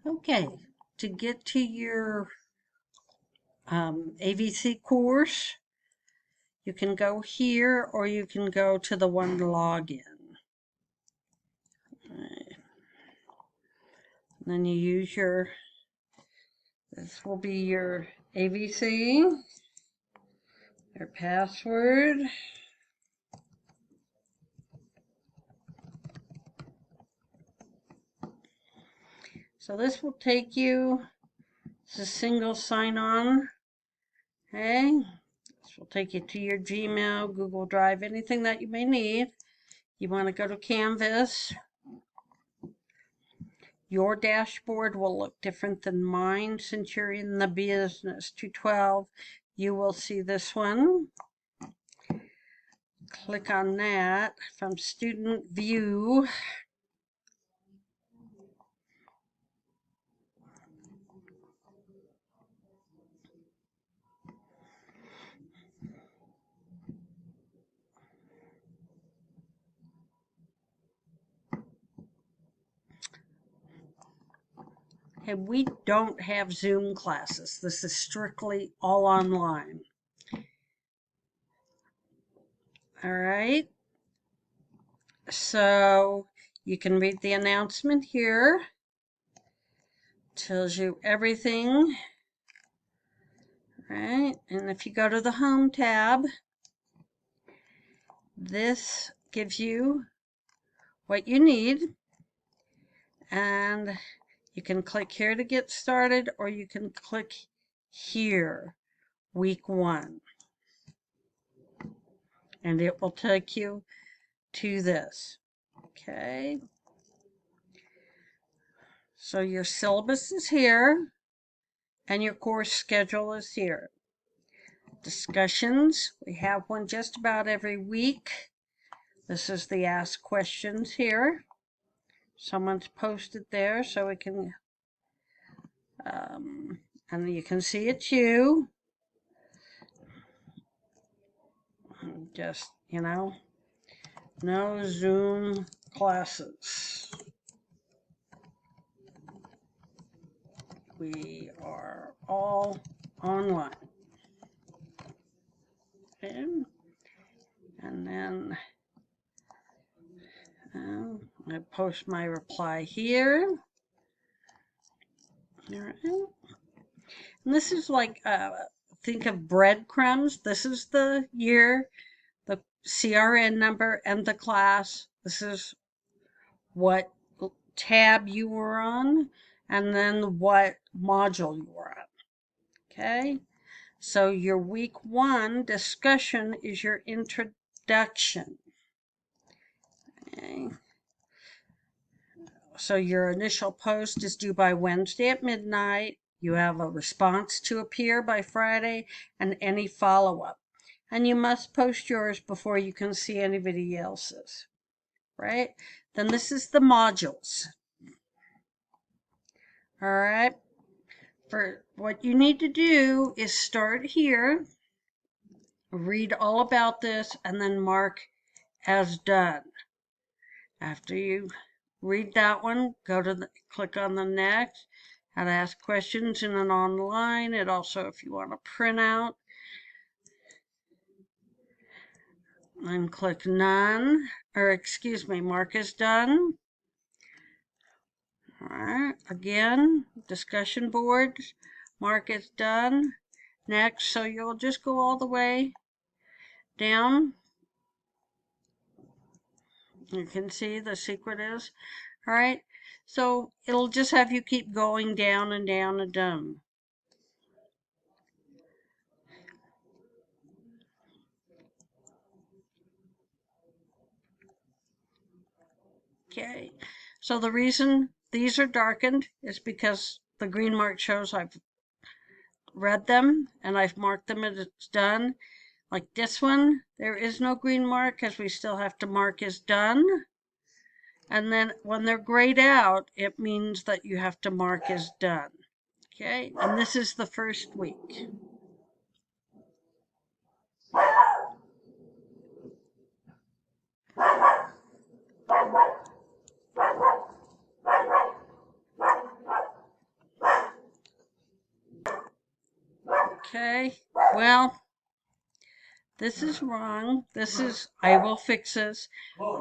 Okay, to get to your AVC course, you can go here or you can go to the one login. Then you use this will be your AVC, your password. So this will take you, it's a single sign-on, okay? This will take you to your Gmail, Google Drive, anything that you may need. You want to go to Canvas. Your dashboard will look different than mine since you're in the Business 212. You will see this one. Click on that from Student View. And we don't have Zoom classes. This is strictly all online. All right. So you can read the announcement here. Tells you everything. All right. And if you go to the Home tab, this gives you what you need. And you can click here to get started, or you can click here, week 1. And it will take you to this. Okay. So your syllabus is here, and your course schedule is here. Discussions, we have one just about every week. This is the Ask Questions here. Someone's posted there, so we can, and you can see it's you. Just, no Zoom classes. We are all online. Okay. And then I post my reply here. All right. And this is like, think of breadcrumbs. This is the year, the CRN number, and the class. This is what tab you were on, and then what module you were on. Okay. So your week 1 discussion is your introduction. Okay. So your initial post is due by Wednesday at midnight. You have a response to appear by Friday and any follow-up. And you must post yours before you can see anybody else's, right? Then this is the modules. All right. For what you need to do is start here, read all about this, and then mark as done. After you read that one, click on the next. How to ask questions in an online. It also, if you want to print out, and click none, or excuse me, mark as done. All right, again, discussion boards, mark as done. Next, so you'll just go all the way down. You can see the secret is, all right, so it'll just have you keep going down and down and down. Okay, so the reason these are darkened is because the green mark shows I've read them and I've marked them as it's done. Like this one, there is no green mark because we still have to mark as done. And then when they're grayed out, it means that you have to mark as done. Okay, and this is the first week. Okay, well, this is wrong. I will fix this,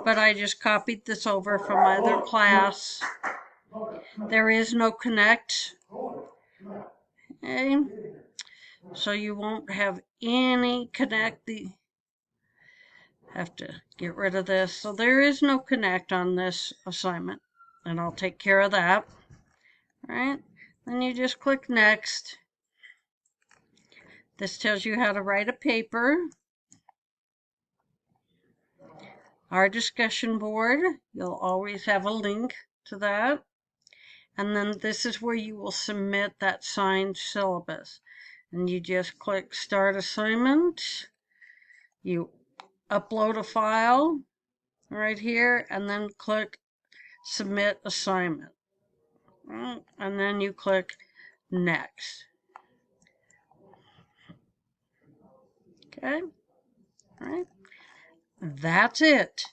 but I just copied this over from my other class. There is no connect. Okay, so you won't have any connect. Have to get rid of this. So there is no connect on this assignment, and I'll take care of that. All right, then you just click next. This tells you how to write a paper. Our discussion board, you'll always have a link to that. And then this is where you will submit that signed syllabus. And you just click Start Assignment. You upload a file right here, and then click Submit Assignment. And then you click Next. Okay, all right. That's it.